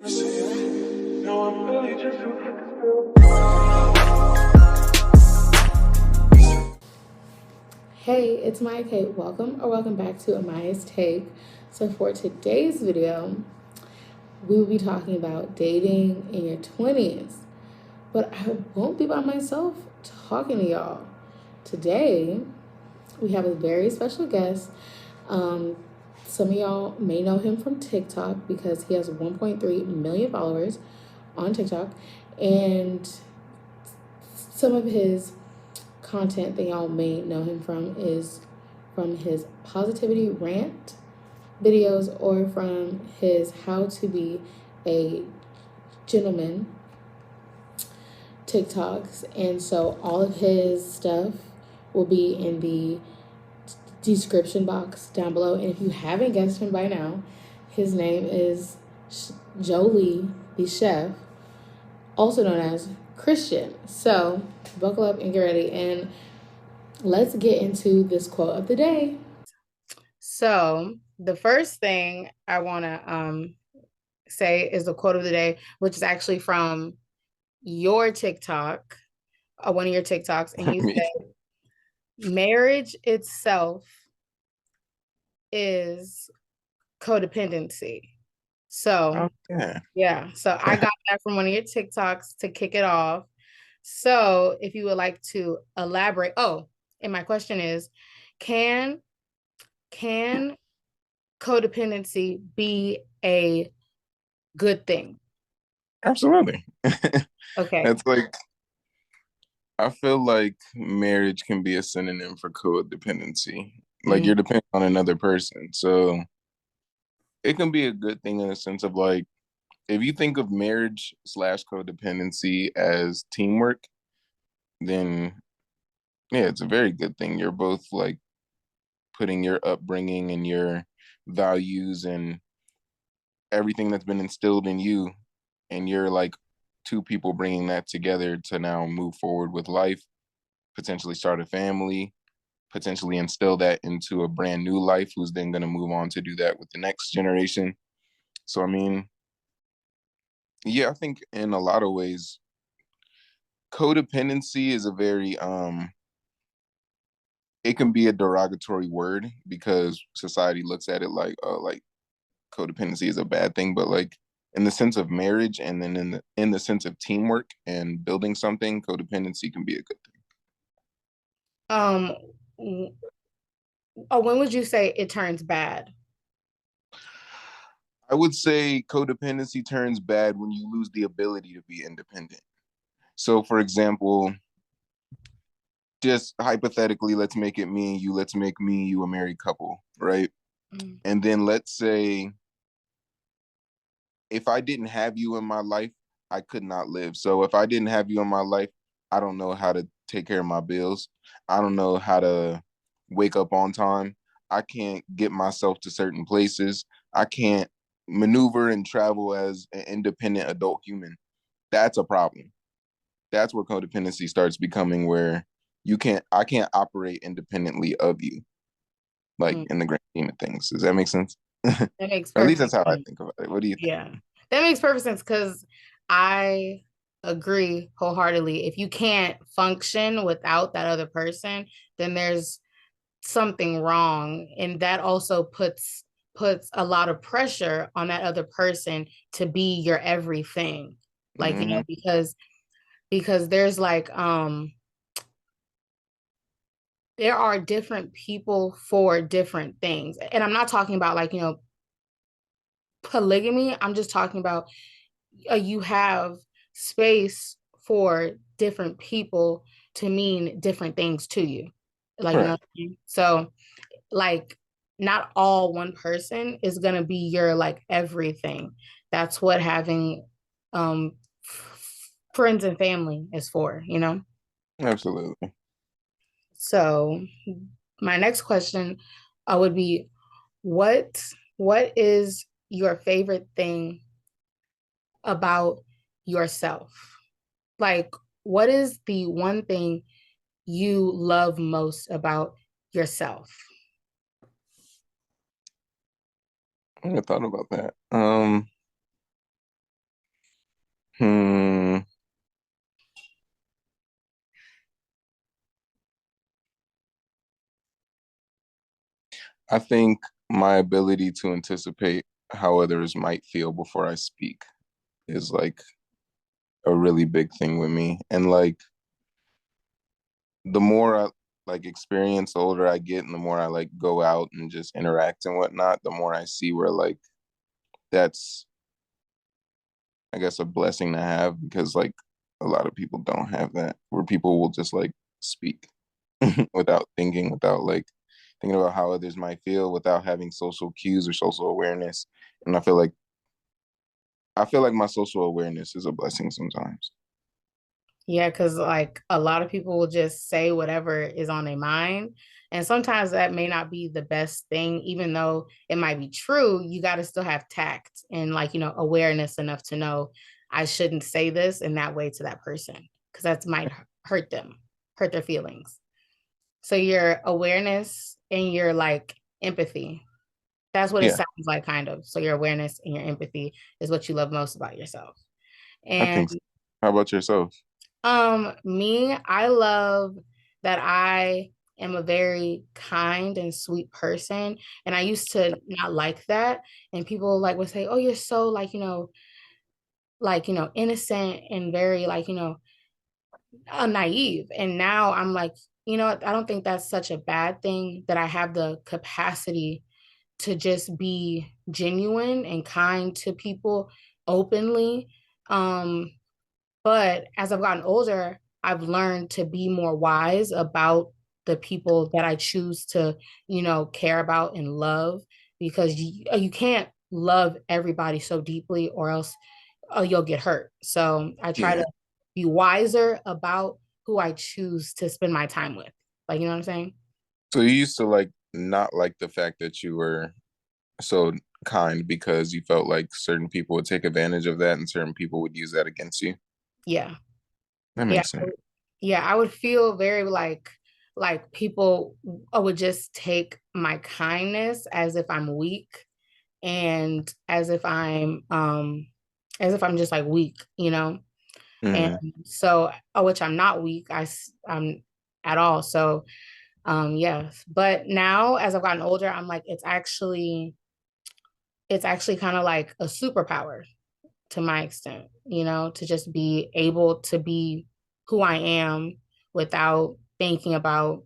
Hey, it's Amaya K. Welcome back to Amaya's Take. So for today's video, we will be talking about dating in your 20s. But I won't be by myself talking to y'all. Today, we have a very special guest. Some of y'all may know him from TikTok because he has 1.3 million followers on TikTok. And some of his content that y'all may know him from is from his positivity rant videos or from his how to be a gentleman TikToks. And so all of his stuff will be in the description box down below. And if you haven't guessed him by now, his name is Jolie, the chef, also known as Christian. So buckle up and get ready, and let's get into this quote of the day. So the first thing I want to say is the quote of the day, which is actually from your TikTok, one of your TikToks, and you said marriage itself is codependency. So yeah, so I got that from one of your TikToks to kick it off. So if you would like to elaborate, and my question is, can codependency be a good thing? Absolutely. Okay. It's like, I feel like marriage can be a synonym for codependency. Like you're dependent on another person. So it can be a good thing in a sense of like, if you think of marriage / codependency as teamwork, then yeah, it's a very good thing. You're both like putting your upbringing and your values and everything that's been instilled in you, and you're like two people bringing that together to now move forward with life, potentially start a family, potentially instill that into a brand new life, who's then going to move on to do that with the next generation. So I mean, yeah, I think in a lot of ways codependency is a very it can be a derogatory word because society looks at it like codependency is a bad thing, but like in the sense of marriage and then in the sense of teamwork and building something, codependency can be a good thing. When would you say it turns bad? I would say codependency turns bad when you lose the ability to be independent. So for example, just hypothetically, let's make it me and you, let's make me and you a married couple, right? And then let's say if I didn't have you in my life, I could not live. So if I didn't have you in my life, I don't know how to take care of my bills. I don't know how to wake up on time. I can't get myself to certain places. I can't maneuver and travel as an independent adult human. That's a problem. That's where codependency starts becoming, where I can't operate independently of you, like in the grand scheme of things. Does that make sense? That makes At least that's how I think about it. What do you think? Yeah, that makes perfect sense because I agree wholeheartedly. If you can't function without that other person, then there's something wrong. And that also puts a lot of pressure on that other person to be your everything. Like, you know, because there's like there are different people for different things. And I'm not talking about like, you know, polygamy. I'm just talking about you have space for different people to mean different things to you. Like, you know what I mean? So like not all one person is going to be your like everything. That's what having friends and family is for, you know? Absolutely. So my next question would be, what is your favorite thing about yourself? Like, what is the one thing you love most about yourself? I never thought about that. Hmm. I think my ability to anticipate how others might feel before I speak is like a really big thing with me. And like the more I like experience, the older I get, and the more I like go out and just interact and whatnot, the more I see where like that's, I guess, a blessing to have, because like a lot of people don't have that, where people will just like speak without thinking, without like thinking about how others might feel, without having social cues or social awareness. And I feel like my social awareness is a blessing sometimes. Yeah, because like a lot of people will just say whatever is on their mind. And sometimes that may not be the best thing, even though it might be true. You got to still have tact and, like, awareness enough to know I shouldn't say this in that way to that person because that might hurt them, hurt their feelings. So your awareness and your like empathy, that's what it Yeah, sounds like, kind of. So your awareness and your empathy is what you love most about yourself. I And think so. How about yourself? Me, I love that I am a very kind and sweet person. And I used to not like that. And people like would say, "Oh, you're so like, innocent and very like, naive." And now I'm like, what? I don't think that's such a bad thing that I have the capacity to just be genuine and kind to people openly. Um, but as I've gotten older, I've learned to be more wise about the people that I choose to, care about and love, because you can't love everybody so deeply or else you'll get hurt. So I try Yeah. to be wiser about who I choose to spend my time with. Like, you know what I'm saying? So you used to like not like the fact that you were so kind because you felt like certain people would take advantage of that and certain people would use that against you. Yeah. That Yeah. makes sense. Yeah. I would feel very like people would just take my kindness as if I'm weak and as if I'm just like weak, and Hmm. so which I'm not weak. I'm at all. So yeah, but now as I've gotten older, I'm like it's actually kind of like a superpower to my extent, to just be able to be who I am without thinking about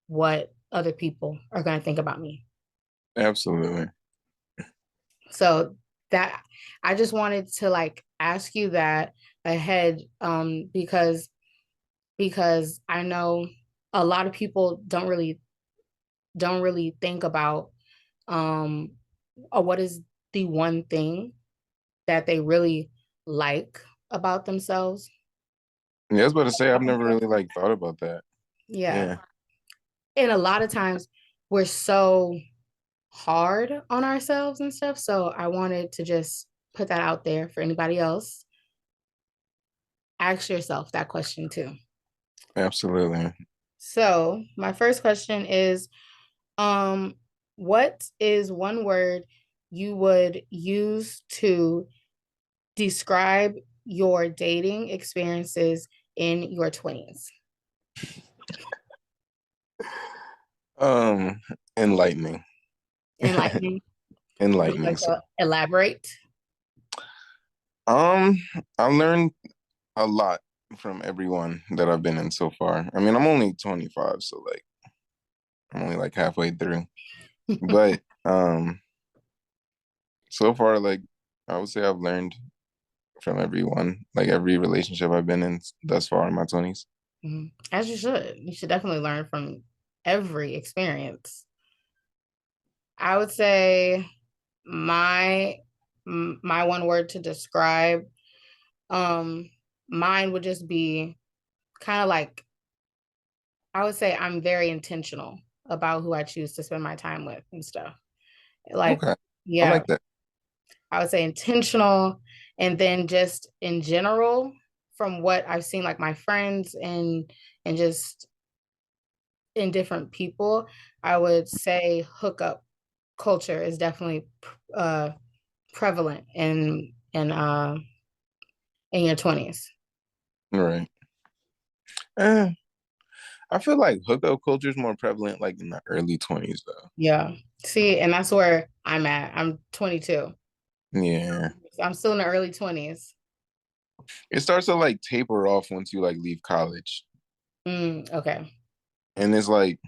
what other people are going to think about me. Absolutely. So that I just wanted to like ask you that ahead, because I know a lot of people don't really think about um what is the one thing that they really like about themselves. Yeah, I was about to say I've never really like thought about that. Yeah. Yeah, And a lot of times we're so hard on ourselves and stuff. So I wanted to just put that out there for anybody else. Ask yourself that question too. absolutely. So my first question is, um, what is one word you would use to describe your dating experiences in your 20s? Um, enlightening. Enlightening. Would you Enlightening. like So, to elaborate? um, I've learned a lot from everyone that I've been in so far. I mean, I'm only 25, so like I'm only like halfway through. But so far, like I would say I've learned from everyone, like every relationship I've been in thus far in my 20s. Mhm. As you should. You should definitely learn from every experience. I would say my my one word to describe um mine would just be kind of like, I would say I'm very intentional about who I choose to spend my time with and stuff. Like, Okay, I yeah, like that. I would say intentional, and then just in general, from what I've seen, like my friends and just in different people, I would say hookup culture is definitely uh prevalent in your 20s? Right. Eh, I feel like hookup culture is more prevalent like in the early 20s though. Yeah. See, and that's where I'm at. I'm 22. Yeah. I'm still in the early 20s. It starts to like taper off once you like leave college. Okay. And it's like,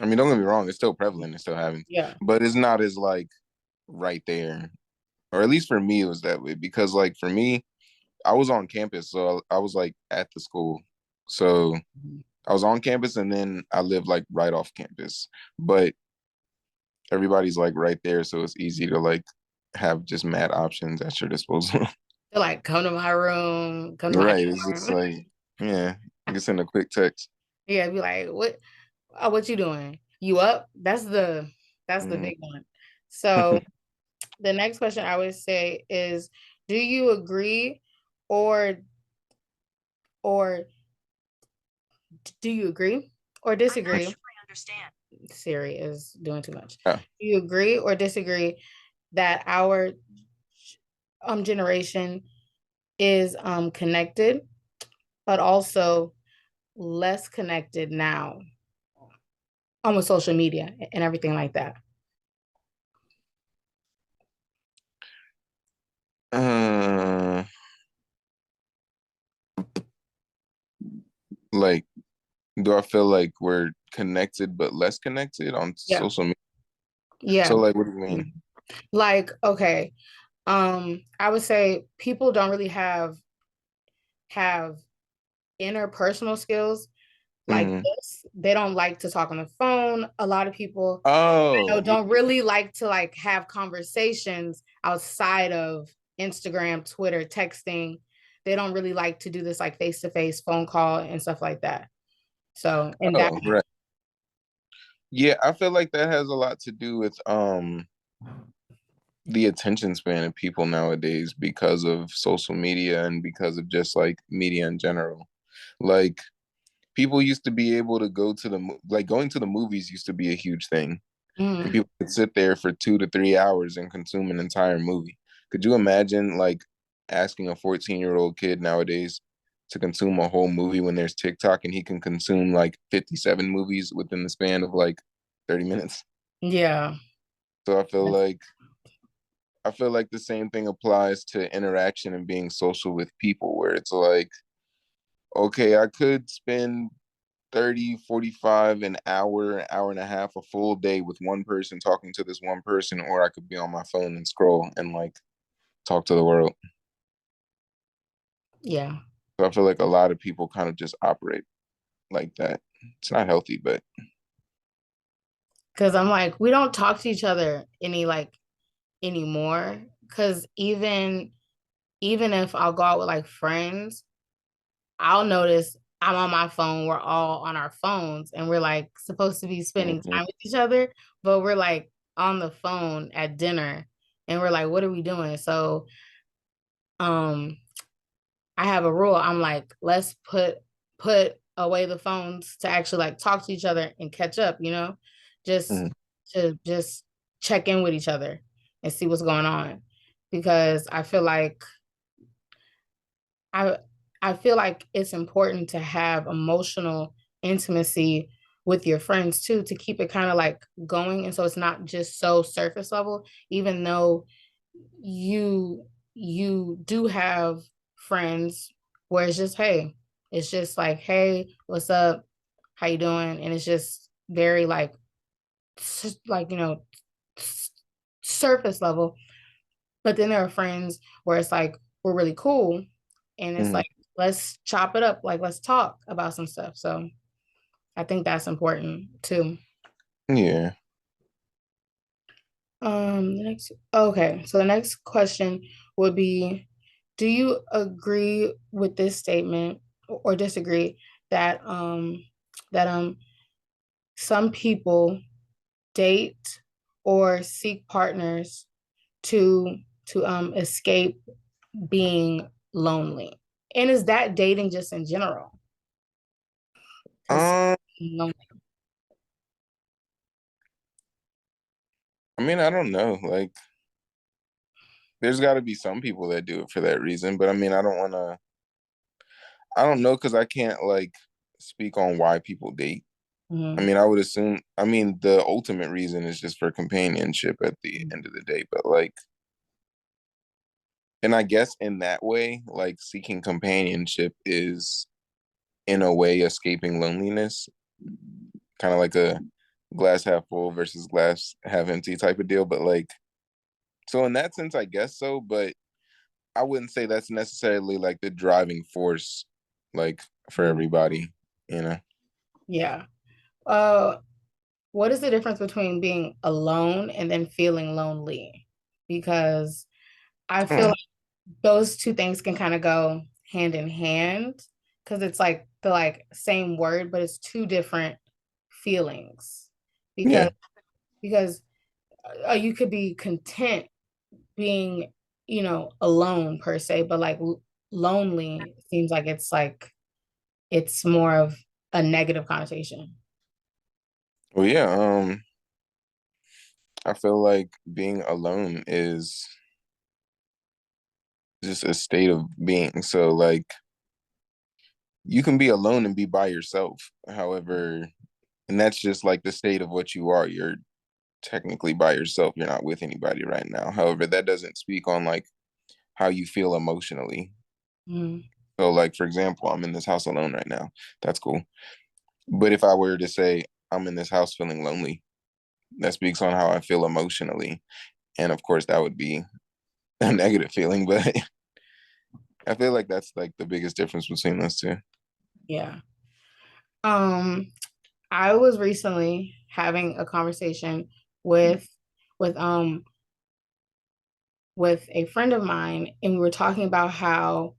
I mean, don't get me wrong, it's still prevalent, it's still happens, Yeah. but it's not as like right there. Or at least for me, it was that way because like for me, I was on campus, so I was like at the school. So I was on campus and then I lived like right off campus. But everybody's like right there, so it's easy to like have just mad options at your disposal. They're like, come to my room, come to my Right. It's just room. like, yeah, you can send a quick text. Yeah, be like, what you doing? You up? That's the Mm. big one. So the next question I would say is, do you agree or or do you agree or disagree? I'm not sure I understand. Siri is doing too much. Yeah. Do you agree or disagree that our generation is connected, but also less connected now with social media and everything like that? Uh, like, do I feel like we're connected but less connected on Yeah. social media? So, Yeah. like, what do you mean? Like, okay. I would say people don't really have interpersonal skills like Hmm. this. They don't like to talk on the phone. A lot of people Oh, yeah. don't really like to like have conversations outside of Instagram, Twitter, texting. They don't really like to do this like face-to-face phone call and stuff like that. So, and that, Oh, right. Yeah, I feel like that has a lot to do with the attention span of people nowadays because of social media and because of just like media in general. Like people used to be able to go to like going to the movies used to be a huge thing, and mm, people could sit there for 2 to 3 hours and consume an entire movie. Could you imagine like asking a 14-year-old kid nowadays to consume a whole movie when there's TikTok and he can consume like 57 movies within the span of like 30 minutes? yeah, So I feel like the same thing applies to interaction and being social with people, where it's like, okay, I could spend 30, 45, an hour and a half, a full day with one person talking to this one person, or I could be on my phone and scroll and like talk to the world. yeah. So I feel like a lot of people kind of just operate like that. It's not healthy, but Because I'm like, we don't talk to each other anymore. Because even if I'll go out with like friends, I'll notice I'm on my phone. We're all on our phones and we're like supposed to be spending mhm, time with each other, but we're like on the phone at dinner and we're like, what are we doing? So um I have a rule. I'm like, let's put away the phones to actually like talk to each other and catch up, just mhm, to just check in with each other and see what's going on. Because I I feel like it's important to have emotional intimacy with your friends too, to keep it kind of like going. And so it's not just so surface level, even though you do have friends where it's just, hey, it's just like, hey, what's up? How you doing? And it's just very like, surface level. But then there are friends where it's like we're really cool and it's mhm. like let's chop it up, like let's talk about some stuff. So I think that's important too. Yeah. The next question would be, do you agree with this statement or disagree that some people date or seek partners to to escape being lonely? And is that dating just in general? Because Um, I mean, I don't know. Like, there's got to be some people that do it for that reason, but I mean, I don't want to. I don't know because I can't like speak on why people date. I Mm-hmm. mean, I would assume, I mean, the ultimate reason is just for companionship at the end of the day, but like, and I guess in that way, like seeking companionship is in a way escaping loneliness, kind of like a glass half full versus glass half empty type of deal. But like, so in that sense, I guess so, but I wouldn't say that's necessarily like the driving force, like for everybody, you know? Yeah. Uh, what is the difference between being alone and then feeling lonely? Because I feel Hmm. like those two things can kind of go hand in hand because it's like the like same word, but it's two different feelings. Because Yeah. because you could be content being, alone per se, but like lonely seems like it's more of a negative connotation. Well, yeah. I feel like being alone is just a state of being. So like you can be alone and be by yourself. However, and that's just like the state of what you are. You're technically by yourself. You're not with anybody right now. However, that doesn't speak on like how you feel emotionally. Mm, So like for example, I'm in this house alone right now. That's cool. But if I were to say I'm in this house feeling lonely, that speaks on how I feel emotionally. And of course that would be a negative feeling, but I feel like that's like the biggest difference between those two. yeah. Um, I was recently having a conversation with with um with a friend of mine, and we were talking about how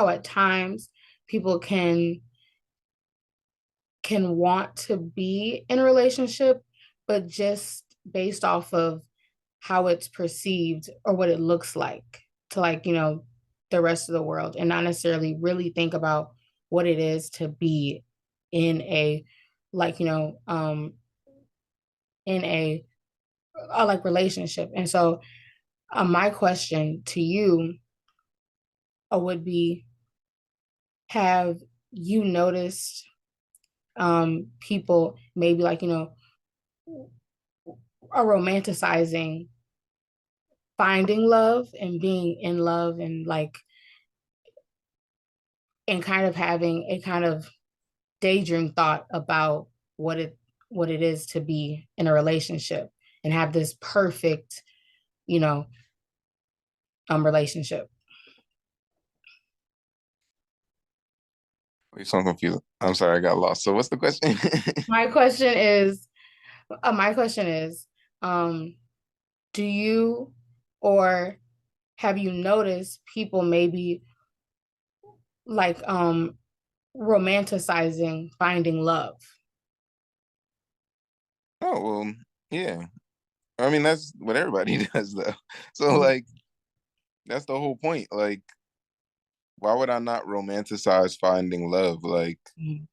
at times people can want to be in a relationship, but just based off of how it's perceived or what it looks like to like, the rest of the world and not necessarily really think about what it is to be in a like, in a like relationship. And so my question to you would be, have you noticed people maybe like, are romanticizing finding love and being in love and like and kind of having a kind of daydream thought about what it is to be in a relationship and have this perfect, you know, relationship. Wait, so I'm confused. I'm sorry, I got lost. So what's the question? My question is, my question is, um, do you or have you noticed people maybe like romanticizing finding love? Oh, well, yeah. I mean, that's what everybody does though. So Mhm. like that's the whole point. Like, why would I not romanticize finding love? Like, Mhm.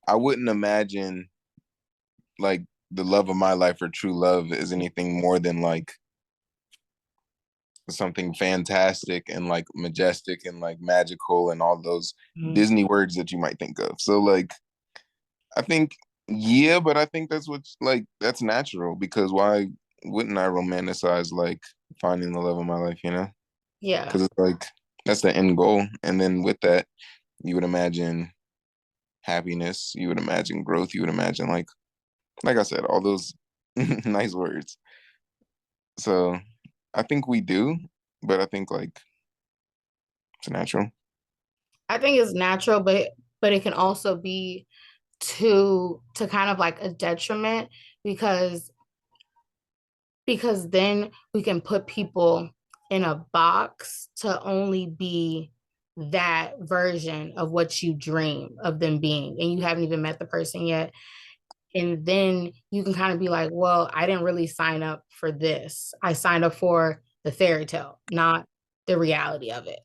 I wouldn't imagine like the love of my life or true love is anything more than like something fantastic and like majestic and like magical and all those Mhm. Disney words that you might think of. So like I think yeah, but I think that's what's like that's natural because why wouldn't I romanticize like finding the love of my life, you know? Yeah. Because it's like that's the end goal. And then with that, you would imagine happiness, you would imagine growth, you would imagine like I said, all those nice words. So I think we do, but I think like it's natural. I think it's natural, but it can also be to kind of like a detriment because then we can put people in a box to only be that version of what you dream of them being, and you haven't even met the person yet. And then you can kind of be like, well, I didn't really sign up for this. I signed up for the fairy tale, not the reality of it.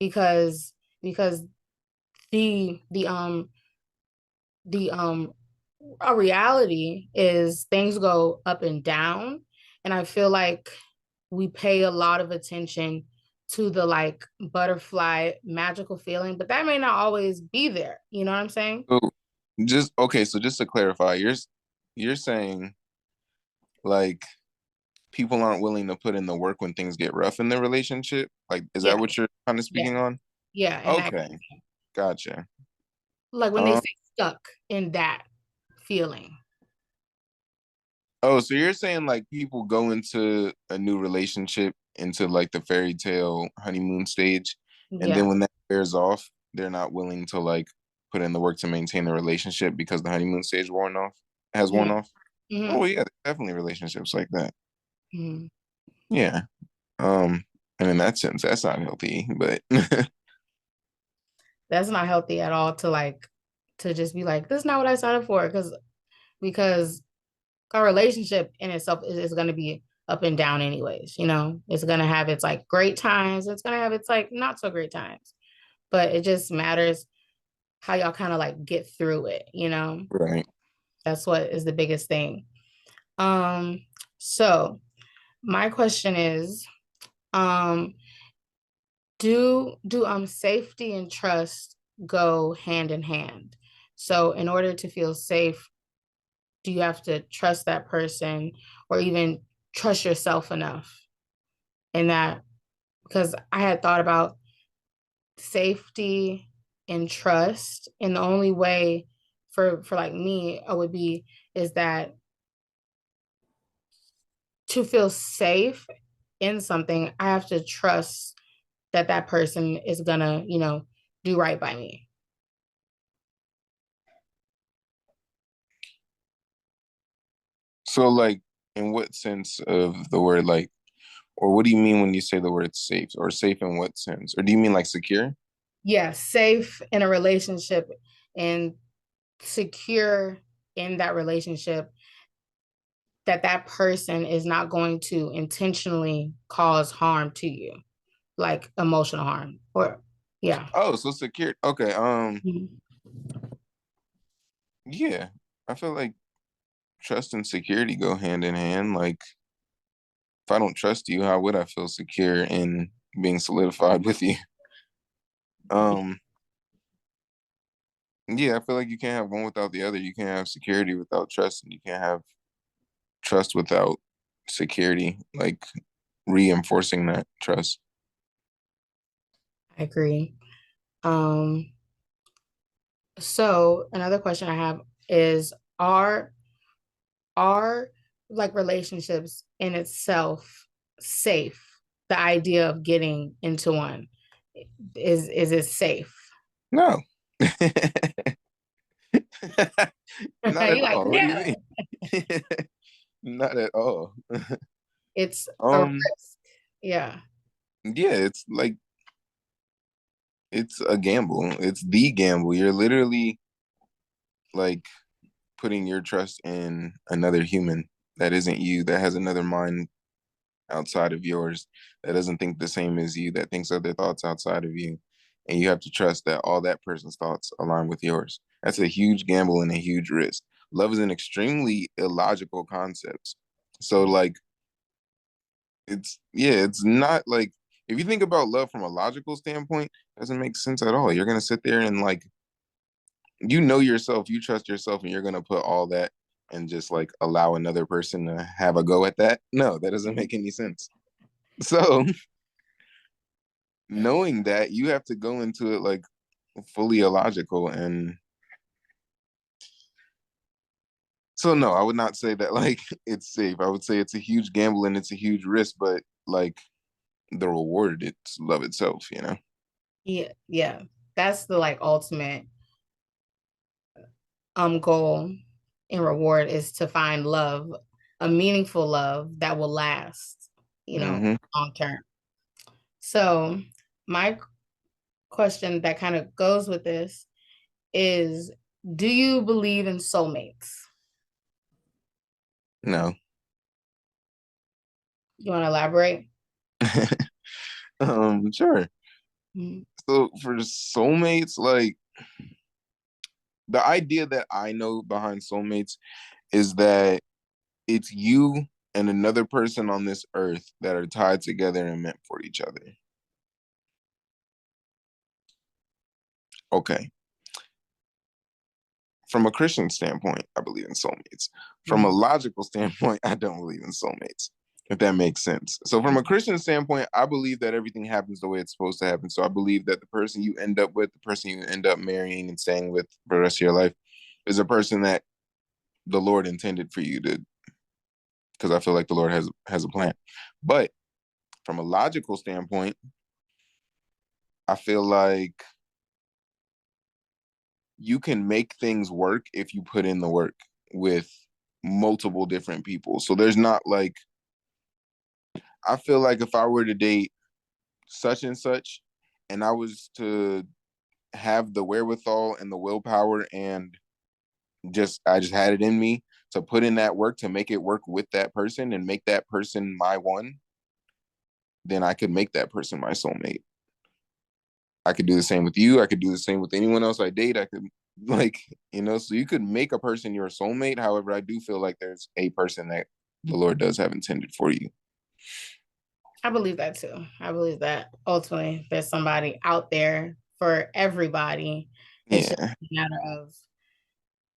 Because the the um the a reality is things go up and down, and I feel like we pay a lot of attention to the like butterfly magical feeling, but that may not always be there. You know what I'm saying? So so just to clarify, you're saying like people aren't willing to put in the work when things get rough in their relationship? Like, is that Yeah, what you're kind of yeah, speaking on? yeah. And that, Okay, gotcha. like when they Um, stay stuck in that feeling. oh, so you're saying like people go into a new relationship into like the fairy tale honeymoon stage, and then Yeah. when that wears off, they're not willing to like put in the work to maintain the relationship because the honeymoon stage has worn Mm-hmm. off. Oh Mm-hmm. yeah, definitely relationships like that. Mm-hmm. Yeah. Um, and in that sense, that's not healthy, but That's not healthy at all to like to just be like, this is not what I signed up for. Because our relationship in itself is going to be up and down anyways. It's going to have its like great times, it's going to have its like not so great times, but it just matters how y'all kind of like get through it. right. That's what is the biggest thing. So my question is, um do safety and trust go hand in hand? So in order to feel safe, do you have to trust that person or even trust yourself enough in that? Because I had thought about safety and trust, and the only way for like me it would be is that to feel safe in something, I have to trust that that person is gonna do right by me. So like in what sense of the word like or what do you mean when you say the word safe? Or safe in what sense? Or do you mean like secure? Yeah, safe in a relationship and secure in that relationship, that that person is not going to intentionally cause harm to you, like emotional harm or yeah. Oh, so secure. Okay. Mhm. Yeah. I feel like trust and security go hand in hand. Like if I don't trust you, how would I feel secure in being solidified with you? Um, yeah, I feel like you can't have one without the other. You can't have security without trust, and you can't have trust without security, like reinforcing that trust. I agree. um so another question I have is, are are like relationships in itself safe? The idea of getting into one, is it safe? No. Not You're at like, all. What do you no, mean? Not at all. it's a Um, risk. Yeah. yeah, it's like it's a gamble. It's the gamble. You're literally like putting your trust in another human that isn't you, that has another mind outside of yours, that doesn't think the same as you, that thinks other thoughts outside of you. And you have to trust that all that person's thoughts align with yours. That's a huge gamble and a huge risk. Love is an extremely illogical concept. So like it's not like if you think about love from a logical standpoint, it doesn't make sense at all. You're gonna sit there and like you know yourself, you trust yourself, and you're gonna put all that and just like allow another person to have a go at that. No, that doesn't make any sense. So knowing that you have to go into it like fully illogical and so no, I would not say that like it's safe. I would say it's a huge gamble and it's a huge risk, but like the reward it's love itself, you know. Yeah, yeah. That's the like ultimate goal and reward, is to find love, a meaningful love that will last, Hmm. long term. So, my question that kind of goes with this is, do you believe in soulmates? No. You want to elaborate? Sure. Mm-hmm. So for soulmates, like the idea that I know behind soulmates is that it's you and another person on this earth that are tied together and meant for each other. Okay. From a Christian standpoint, I believe in soulmates. From a Mm-hmm. logical standpoint, I don't believe in soulmates, if that makes sense. So from a Christian standpoint, I believe that everything happens the way it's supposed to happen. So I believe that the person you end up with, the person you end up marrying and staying with for the rest of your life, is a person that the Lord intended for you to, because I feel like the Lord has a plan. But from a logical standpoint, I feel like you can make things work if you put in the work with multiple different people. So there's not like, I feel like if I were to date such and such and I was to have the wherewithal and the willpower and I just had it in me to put in that work to make it work with that person and make that person my one, then I could make that person my soulmate. I could do the same with you. I could do the same with anyone else I date. I could like, so you could make a person your soulmate. However, I do feel like there's a person that the Lord does have intended for you. I believe that too. I believe that ultimately there's somebody out there for everybody. It's just Yeah. a matter of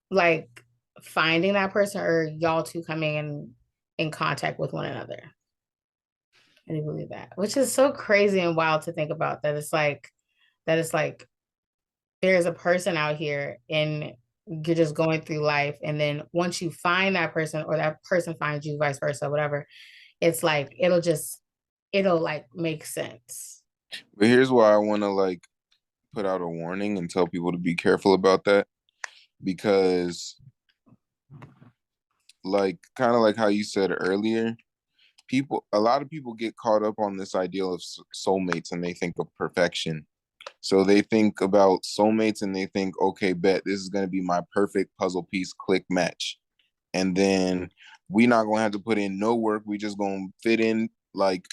like finding that person or y'all two coming in contact with one another. I do believe that, which is so crazy and wild to think about that it's like there's a person out here and you're just going through life. And then once you find that person or that person finds you, vice versa, whatever, it's like it'll like make sense. But here's why I want to like put out a warning and tell people to be careful about that, because like kind of like how you said earlier, a lot of people get caught up on this ideal of soulmates and they think of perfection. So they think about soulmates and they think, okay, bet this is going to be my perfect puzzle piece click match. And then we not going to have to put in no work. We just going to fit in like,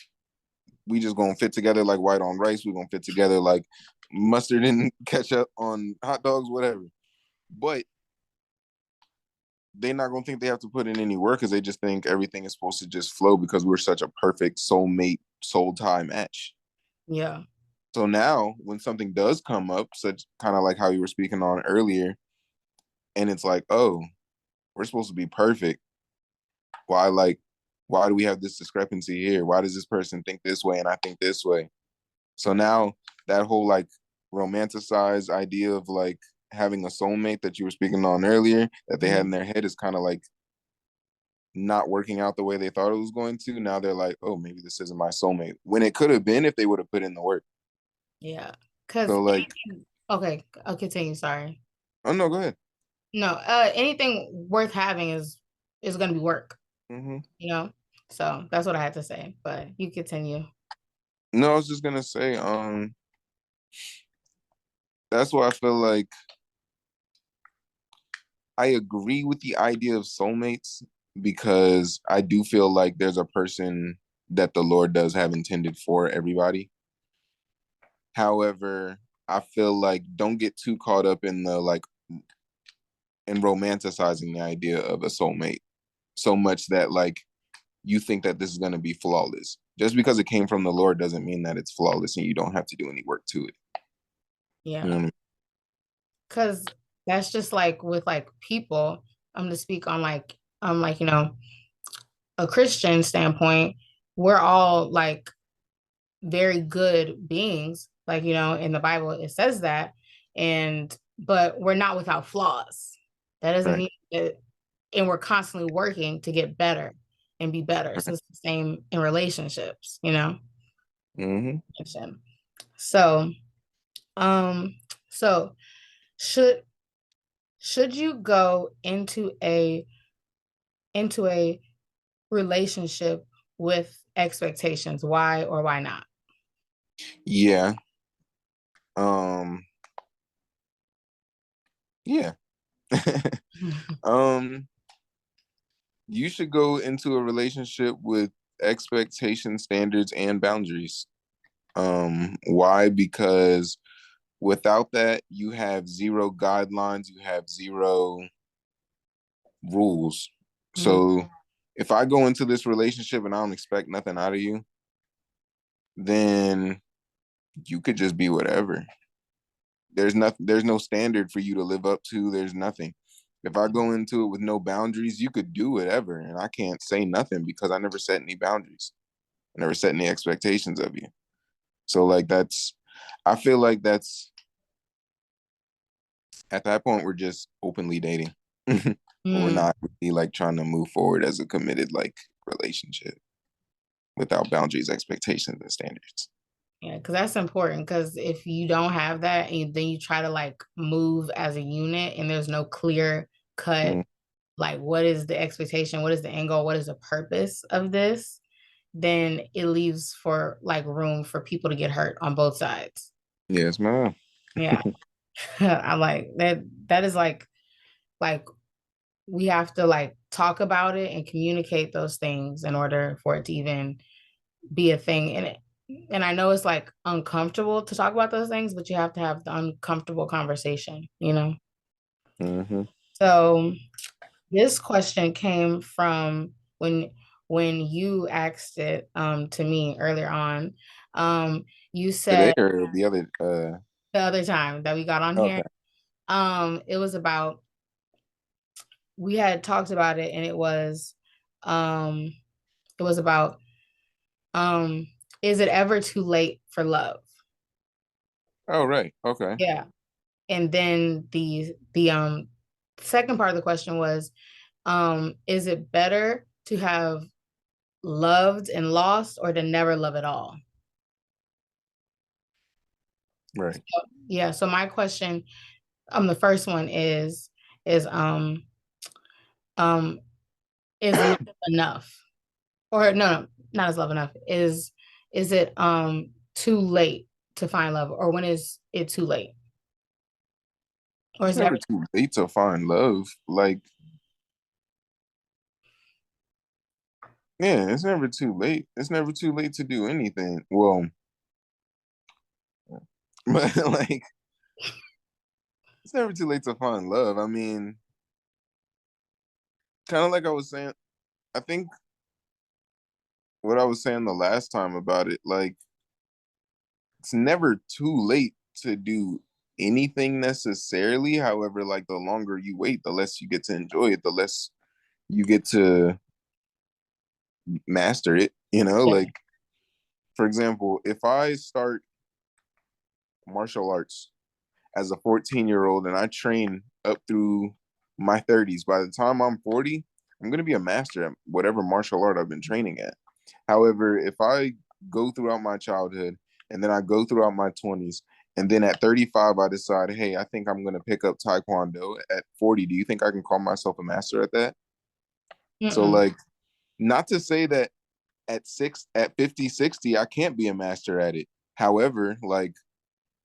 we just going to fit together like white on rice. We going to fit together like mustard and ketchup on hot dogs, whatever. But they're not going to think they have to put in any work because they just think everything is supposed to just flow because we're such a perfect soulmate, soul tie match. Yeah. So now when something does come up, such kind of like how you were speaking on earlier, and it's like, oh, we're supposed to be perfect. Why, like, why do we have this discrepancy here? Why does this person think this way and I think this way? So now that whole like romanticized idea of like having a soulmate that you were speaking on earlier that they had in their head is kind of like not working out the way they thought it was going to. Now they're like, oh, maybe this isn't my soulmate. When it could have been if they would have put in the work. Yeah. Because So like, okay, I'll continue. Sorry. oh no, go ahead. No, anything worth having is gonna be work, Mm-hmm. you know? So that's what I had to say. But you continue. No, I was just gonna say, that's why I feel like I agree with the idea of soulmates because I do feel like there's a person that the Lord does have intended for everybody. However, I feel like don't get too caught up in the like in romanticizing the idea of a soulmate so much that like you think that this is going to be flawless. Just because it came from the Lord doesn't mean that it's flawless and you don't have to do any work to it. You know Yeah. what I mean? Because that's just like with like people, I'm to speak on like, a Christian standpoint, we're all like very good beings. Like, in the Bible it says that. But we're not without flaws. That doesn't Right. mean that, and we're constantly working to get better and be better. So it's the same in relationships. Mm-hmm. So, um, so should should you go into a relationship with expectations? Why or why not? Yeah. Um. Yeah. um. You should go into a relationship with expectation, standards, and boundaries. Why? Because without that, you have zero guidelines, you have zero rules. Mhm. So if I go into this relationship and I don't expect nothing out of you, then you could just be whatever. there's no standard for you to live up to. There's nothing. If I go into it with no boundaries, you could do whatever, and I can't say nothing because I never set any boundaries. I never set any expectations of you. So like I feel like that's at that point we're just openly dating. We're Mm. not really like trying to move forward as a committed like relationship without boundaries, expectations, and standards. Yeah, because that's important. Because if you don't have that, and then you try to like move as a unit, and there's no clear cut, Mm, like what is the expectation, what is the end goal, what is the purpose of this, then it leaves for like room for people to get hurt on both sides. yes, ma'am. Yeah, I'm like that. That is like we have to like talk about it and communicate those things in order for it to even be a thing. And I know it's like uncomfortable to talk about those things, but you have to have the uncomfortable conversation, you know? Mm-hmm. So this question came from when you asked it to me earlier on. You Today said or the other? the other time that we got on here, Okay. it was about we had talked about it and um it was about um is it ever too late for love? Oh, right. Okay. Yeah. And then the second part of the question was, is it better to have loved and lost or to never love at all? Right. Yeah, so my question, the first one is um is love enough? Or no, not is love enough. Is it too late to find love, or when is it too late? Or It's is it ever never too late to find love. Like, yeah, it's never too late. It's never too late to do anything. Well, but like, it's never too late to find love. I mean, kind of like I was saying, I think what I was saying the last time about it, like, it's never too late to do anything necessarily. However, like, the longer you wait, the less you get to enjoy it, the less you get to master it. yeah. Like, for example, if I start martial arts as a 14-year-old and I train up through my 30s, by the time I'm 40, I'm going to be a master at whatever martial art I've been training at. However, if I go throughout my childhood and then I go throughout my 20s, and then at 35, I decide, hey, I think I'm going to pick up Taekwondo at 40. Do you think I can call myself a master at that? So, Mm-mm. like, not to say that at 50, 60, I can't be a master at it. However, like,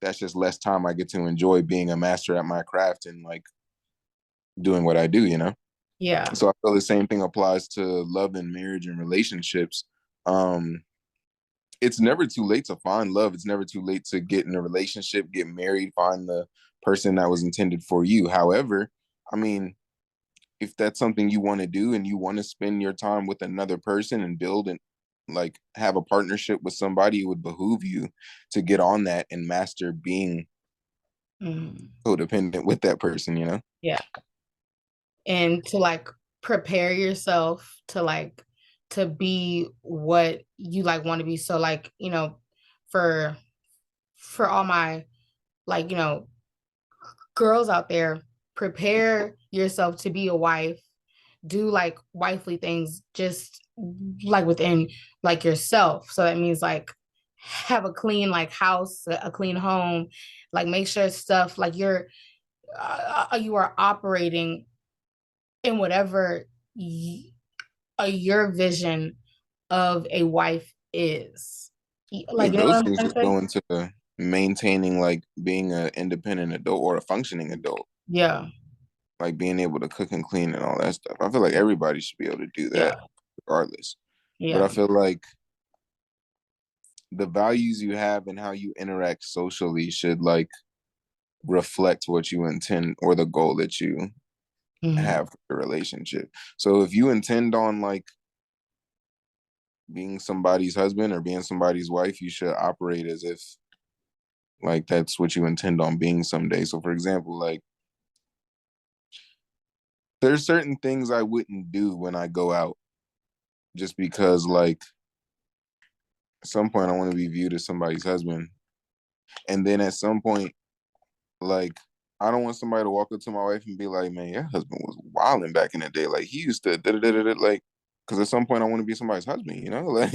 that's just less time I get to enjoy being a master at my craft and like doing what I do. Yeah. So I feel the same thing applies to love and marriage and relationships. Um, it's never too late to find love. It's never too late to get in a relationship, get married, find the person that was intended for you. However, I mean, if that's something you want to do and you want to spend your time with another person and build and like have a partnership with somebody, it would behoove you to get on that and master being Mm. codependent with that person. Yeah. And to like prepare yourself to like to be what you like want to be. So like, for all my like, girls out there, prepare yourself to be a wife. Do like wifely things just like within like yourself. So that means like have a clean like house, a clean home, like make sure stuff like you are operating in whatever your vision of a wife is. Yeah, Like, you know those what I'm things trying to just say? go into maintaining like being an independent adult or a functioning adult, Yeah, like being able to cook and clean and all that stuff. I feel like everybody should be able to do yeah, that regardless. But I yeah. feel like the values you have and how you interact socially should like reflect what you intend or the goal that you Hmm. have for the relationship. So if you intend on like being somebody's husband or being somebody's wife, you should operate as if like that's what you intend on being someday. So for example, like there's certain things I wouldn't do when I go out just because like at some point I want to be viewed as somebody's husband. And then at some point, like I don't want somebody to walk up to my wife and be like, man, your husband was wilding back in the day. Like he used to like because at some point I want to be somebody's husband, you know? Like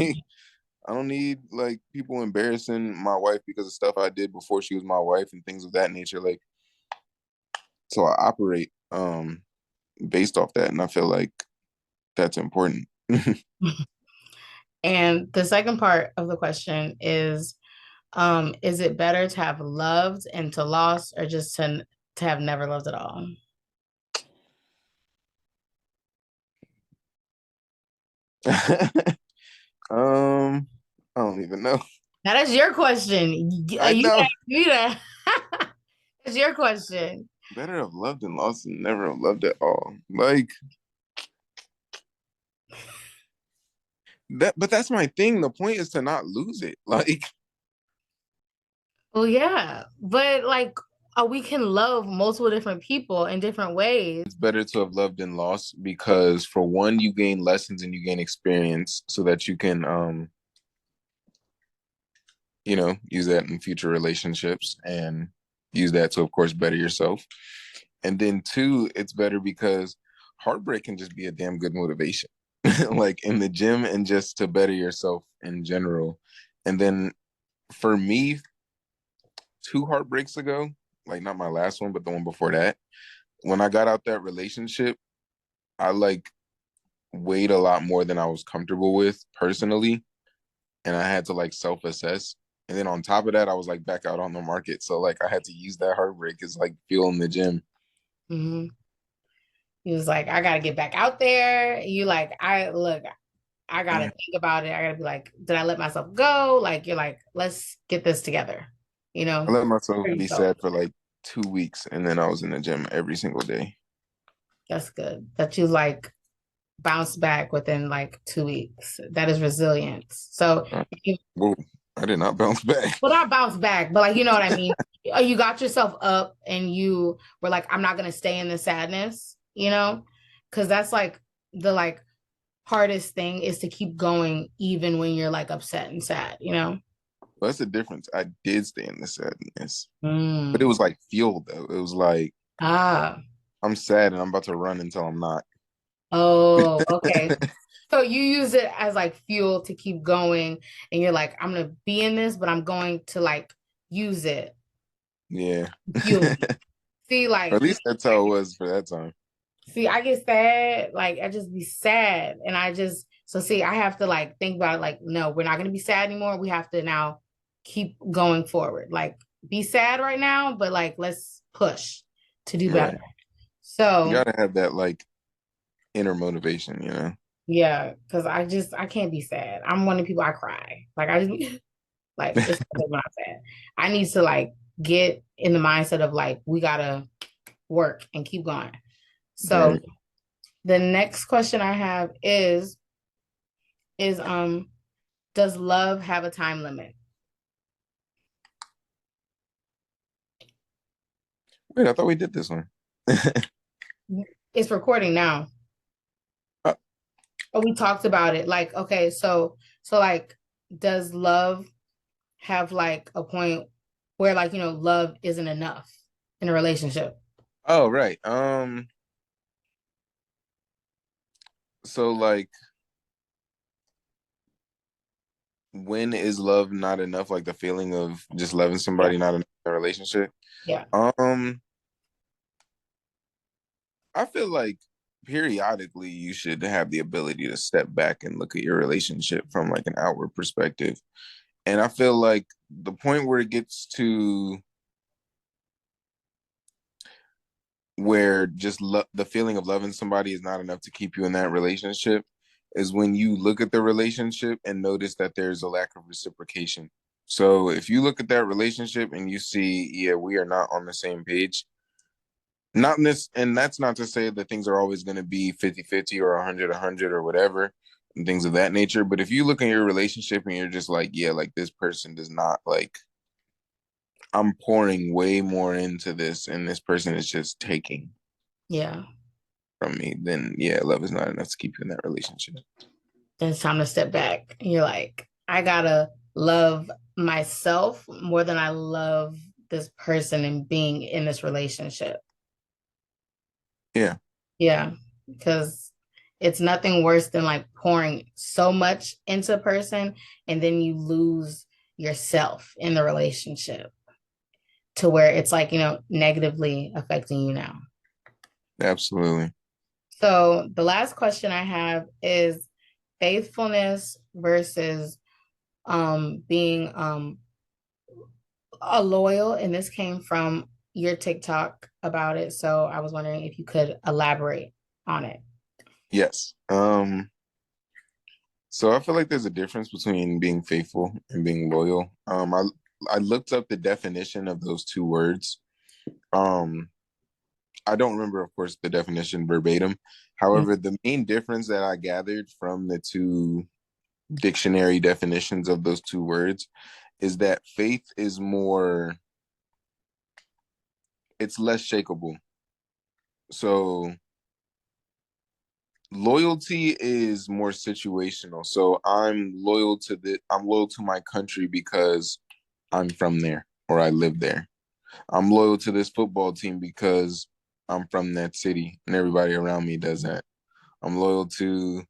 I don't need like people embarrassing my wife because of stuff I did before she was my wife and things of that nature. Like so I operate based off that and I feel like that's important. And the second part of the question is it better to have loved and to lost or just to have never loved at all? I don't even know. Now that's your question. You I you know. asked me that. It's your question. Better have loved and lost than never have loved at all. Like that, but that's my thing. The point is to not lose it. Like Well, yeah, but like we can love multiple different people in different ways. it's better to have loved and lost because for one, you gain lessons and you gain experience so that you can use that in future relationships and use that to of course better yourself. And then two, it's better because heartbreak can just be a damn good motivation. Like in the gym and just to better yourself in general. And then for me, two heartbreaks ago, like not my last one, but the one before that, when I got out that relationship, I like weighed a lot more than I was comfortable with personally. And I had to like self-assess. And then on top of that, I was like back out on the market. So like I had to use that heartbreak as like fuel in the gym. Mm-hmm. He was like, I gotta get back out there. You like, I gotta Mm. think about it. I gotta be like, did I let myself go? Like, you're like, let's get this together, you I know, let myself for be yourself. sad for like 2 weeks and then I was in the gym every single day. That's good. That you like bounce back within like 2 weeks. That is resilience. So, Uh, Whoa, I did not bounce back. well, not bounce back, but like, you know what I mean? You got yourself up and you were like, I'm not gonna stay in the sadness, you know? Because that's like the like hardest thing is to keep going even when you're like upset and sad, you know? Well, that's the difference. I did stay in the sadness, but it Mm. was like fuel though. It was like Ah. I'm sad and I'm about to run until I'm not. Oh, okay. So you use it as like fuel to keep going, and you're like, I'm gonna be in this, but I'm going to like use it, Yeah. fuel me. See, Or like at least that's how it was for that time. see, I get sad, like I just be sad, and I just so see, I have to like think about it, like, no, we're not gonna be sad anymore. We have to now keep going forward. Like, be sad right now, but like let's push to do better. Right. You So gotta have that like inner motivation, you know. yeah, because I can't be sad. I'm one of the people I cry. Like I just like it's when I'm sad. I need to like get in the mindset of like we gotta work and keep going. So Right. the next question I have is does love have a time limit? Wait, I thought we did this one. It's recording now. Uh, Oh, we talked about it. Like, okay, so like does love have like a point where like, you know, love isn't enough in a relationship? oh, right. So like when is love not enough? Like the feeling of just loving Yeah. somebody not enough in a relationship? Yeah. Um, I feel like periodically you should have the ability to step back and look at your relationship from like an outward perspective. And I feel like the point where it gets to where just the feeling of loving somebody is not enough to keep you in that relationship is when you look at the relationship and notice that there's a lack of reciprocation. So if you look at that relationship and you see, yeah, we are not on the same page, not in this, and that's not to say that things are always going to be 50-50 or 100-100 or whatever and things of that nature. But if you look at your relationship and you're just like, yeah, like this person does not like I'm pouring way more into this and this person is just taking Yeah. from me, then yeah, love is not enough to keep you in that relationship. Then it's time to step back. And you're like, I gotta love myself more than I love this person and being in this relationship. Yeah. Yeah. Because it's nothing worse than like pouring so much into a person and then you lose yourself in the relationship to where it's like, negatively affecting you now. Absolutely. So the last question I have is faithfulness versus being a loyal, and this came from your TikTok about it. So I was wondering if you could elaborate on it. Yes. So I feel like there's a difference between being faithful and being loyal. I looked up the definition of those two words. Um, I don't remember, of course, the definition verbatim. However, the main difference that I gathered from the two dictionary definitions of those two words is that faith is more, it's less shakable. So loyalty is more situational. So I'm loyal to my country because I'm from there or I live there. I'm loyal to this football team because I'm from that city and everybody around me does that. I'm loyal to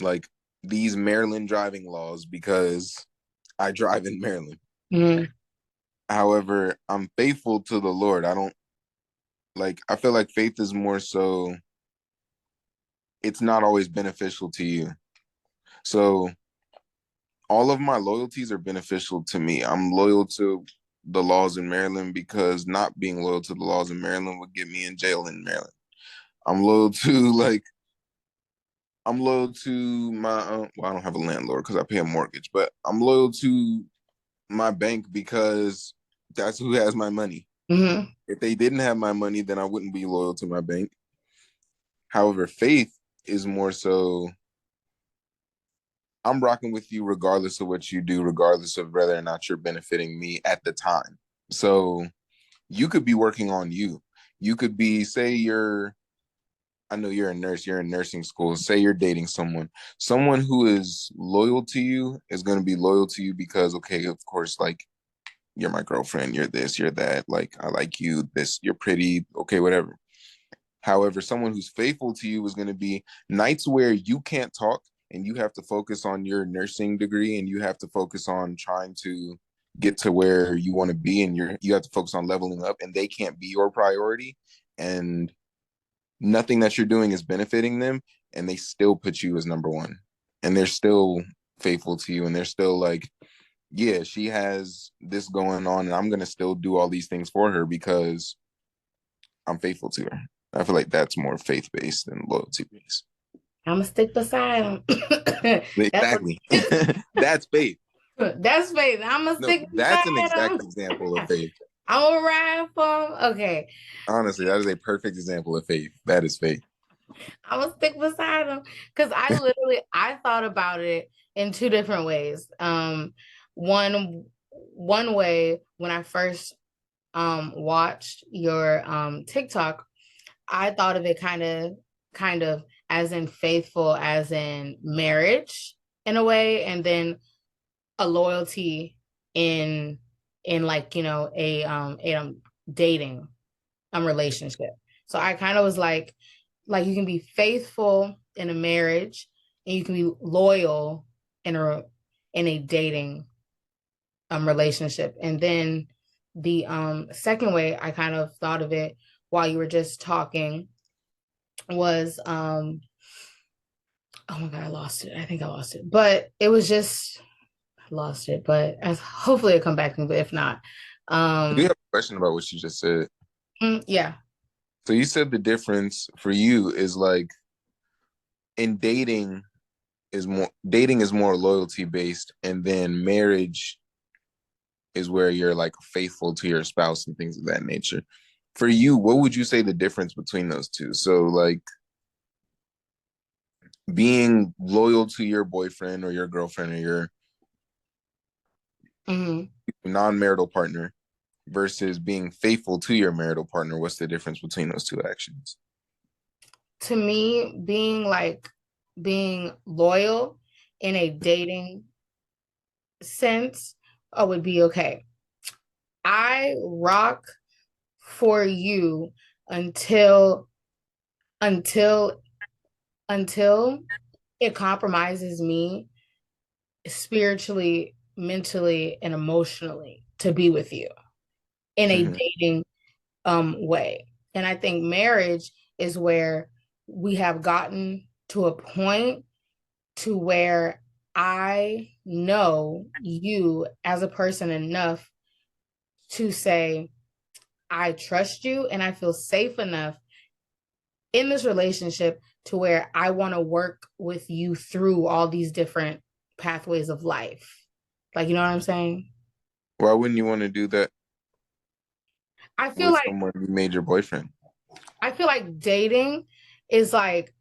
like these Maryland driving laws because I drive in Maryland. Mm-hmm. However, I'm faithful to the Lord. I feel like faith is more so, it's not always beneficial to you. So all of my loyalties are beneficial to me. I'm loyal to the laws in Maryland because not being loyal to the laws in Maryland would get me in jail in Maryland. I'm loyal to I'm loyal to my well, I don't have a landlord because I pay a mortgage, but I'm loyal to my bank because that's who has my money. Mm-hmm. If they didn't have my money, then I wouldn't be loyal to my bank. However, faith is more so I'm rocking with you regardless of what you do, regardless of whether or not you're benefiting me at the time. So you could be working on you. You could be, say you're, I know you're a nurse, you're in nursing school, say you're dating someone who is loyal to you is going to be loyal to you because, okay, of course, like you're my girlfriend, you're this, you're that, like I like you, this, you're pretty, okay, whatever. However, someone who's faithful to you is going to be nights where you can't talk and you have to focus on your nursing degree and you have to focus on trying to get to where you want to be and you have to focus on leveling up and they can't be your priority and nothing that you're doing is benefiting them and they still put you as number one and they're still faithful to you and they're still like, yeah, she has this going on and I'm going to still do all these things for her because I'm faithful to her. I feel like that's more faith based than loyalty based. I'm gonna stick beside him. That's what, Exactly. That's faith. that's faith. I'm gonna No, stick that's an beside exact him. example of faith. I'm gonna ride for him. Okay, Honestly, that is a perfect example of faith. That is faith. I'm gonna stick beside him because I thought about it in two different ways. One way when I first watched your TikTok, I thought of it kind of as in faithful as in marriage in a way, and then a loyalty in like a dating relationship. So I kind of was like you can be faithful in a marriage and you can be loyal in a dating relationship. And then the second way I kind of thought of it while you were just talking was oh my god, I lost it. I think I lost it. But it was just lost it. But hopefully it'll come back to me, but if not. I do Um have a question about what you just said. yeah. So you said the difference for you is like in dating is more loyalty based, and then marriage is where you're like faithful to your spouse and things of that nature. For you, what would you say the difference between those two? So like being loyal to your boyfriend or your girlfriend or your non-marital partner versus being faithful to your marital partner, what's the difference between those two actions? To me, being loyal in a dating sense would be okay. I rock for you until until until it compromises me spiritually, mentally, and emotionally to be with you in a dating way. And I think marriage is where we have gotten to a point to where I know you as a person enough to say, I trust you and I feel safe enough in this relationship to where I want to work with you through all these different pathways of life. Like, you know what I'm saying? Why wouldn't you want to do that I feel with like someone you made your boyfriend? I feel like dating is like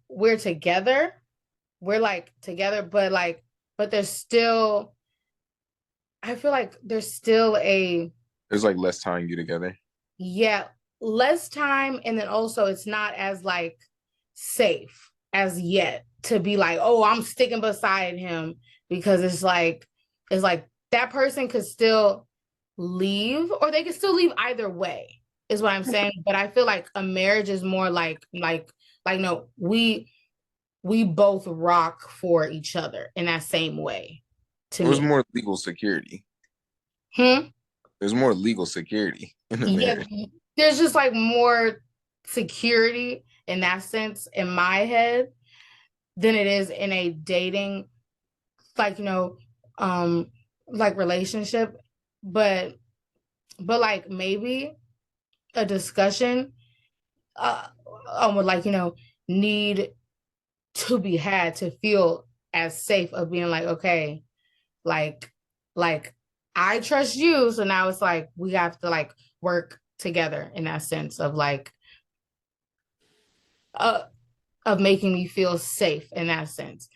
we're together. We're like together, but there's still I feel like there's still There's like less tying you together. yeah, less time, and then also it's not as like safe as yet to be like, oh, I'm sticking beside him, because it's like that person could still leave, or they could still leave either way, is what I'm saying. But I feel like a marriage is more like no, we both rock for each other in that same way to There's me. more legal security. Hmm? There's more legal security in a Yeah, marriage. there's just like more security in that sense in my head than it is in a dating, like, um like relationship. But like maybe a discussion uh would, like, need to be had to feel as safe of being like, okay, like like I trust you, so now it's like we have to like work together in that sense of like uh of making me feel safe in that sense.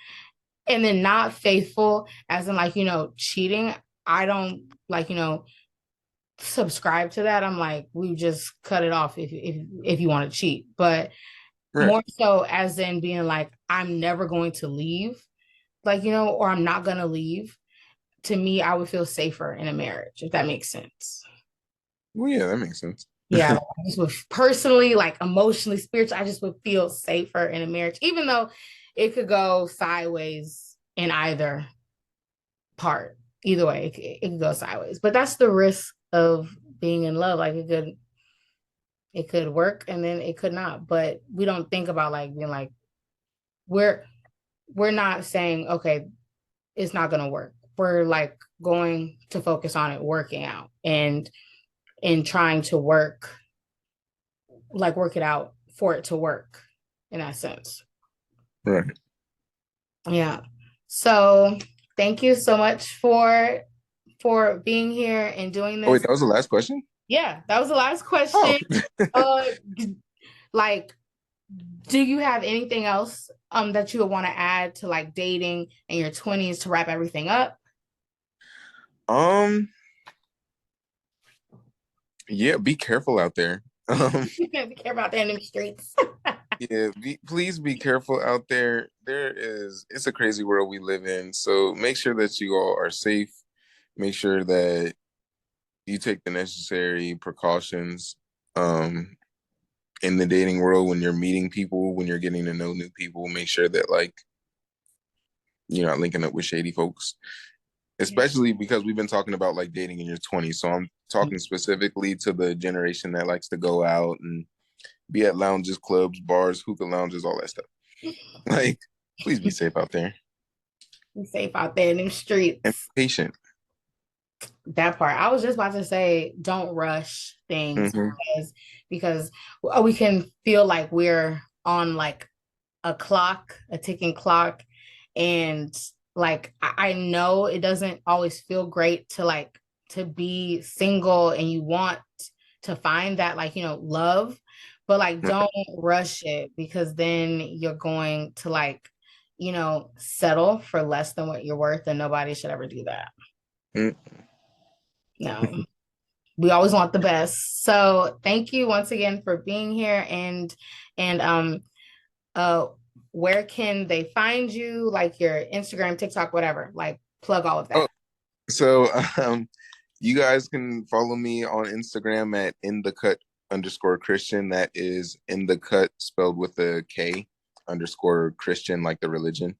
And then not faithful as in like, cheating. I don't like, subscribe to that. I'm like, we just cut it off if you want to cheat. But Right. more so as in being like, I'm never going to leave, like, or I'm not gonna leave. To me, I would feel safer in a marriage, if that makes sense. Well, yeah, that makes sense. Yeah, like, I just would personally, like, emotionally, spiritually, I just would feel safer in a marriage, even though it could go sideways in either part. Either way, it could go sideways. But that's the risk of being in love. Like, it could work and then it could not. But we don't think about like being like, we're we're not saying, okay, it's not gonna work. We're like going to focus on it working out and trying to work it out for it to work in that sense. Right. Yeah. So thank you so much for being here and doing Oh, wait, this. that was the last question? Yeah, that was the last Oh. question. uh like, do you have anything else that you would want to add to like dating in your 20s to wrap everything up? um, yeah, be careful out there. Be careful out there in the streets. Yeah, please be careful out there. It's a crazy world we live in. So make sure that you all are safe. Make sure that you take the necessary precautions in the dating world when you're meeting people, when you're getting to know new people. Make sure that like you're not linking up with shady folks, especially because we've been talking about like dating in your 20s. So I'm talking specifically to the generation that likes to go out and be at lounges, clubs, bars, hookah lounges, all that stuff. Like, please be safe out there Be safe out there in the and streets. patient. That part. I was just about to say, don't rush things Mm-hmm. because we can feel like we're on like a clock, a ticking clock. And like I know it doesn't always feel great to like to be single and you want to find that, like, love, but like don't rush it, because then you're going to like, settle for less than what you're worth, and nobody should ever do that. Mm. No, we always want the best. So thank you once again for being here. And uh where can they find you? Like your Instagram, TikTok, whatever. Like plug all of Oh, that. so you guys can follow me on Instagram at _Christian. That is in the cut spelled with a K _Christian, like the religion.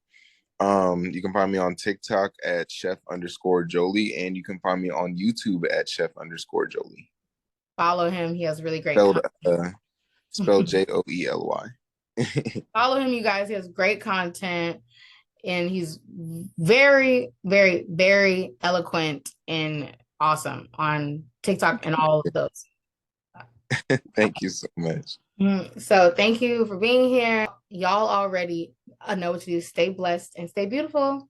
You can find me on TikTok at chef_Jolie, and you can find me on YouTube at chef_Jolie. Follow him. He has really great Spelled content. spelled JOELY. Follow him, you guys. He has great content and he's very, very, very eloquent and awesome on TikTok and all of those. Thank you so much. So thank you for being here. Y'all already know what to do. Stay blessed and stay beautiful.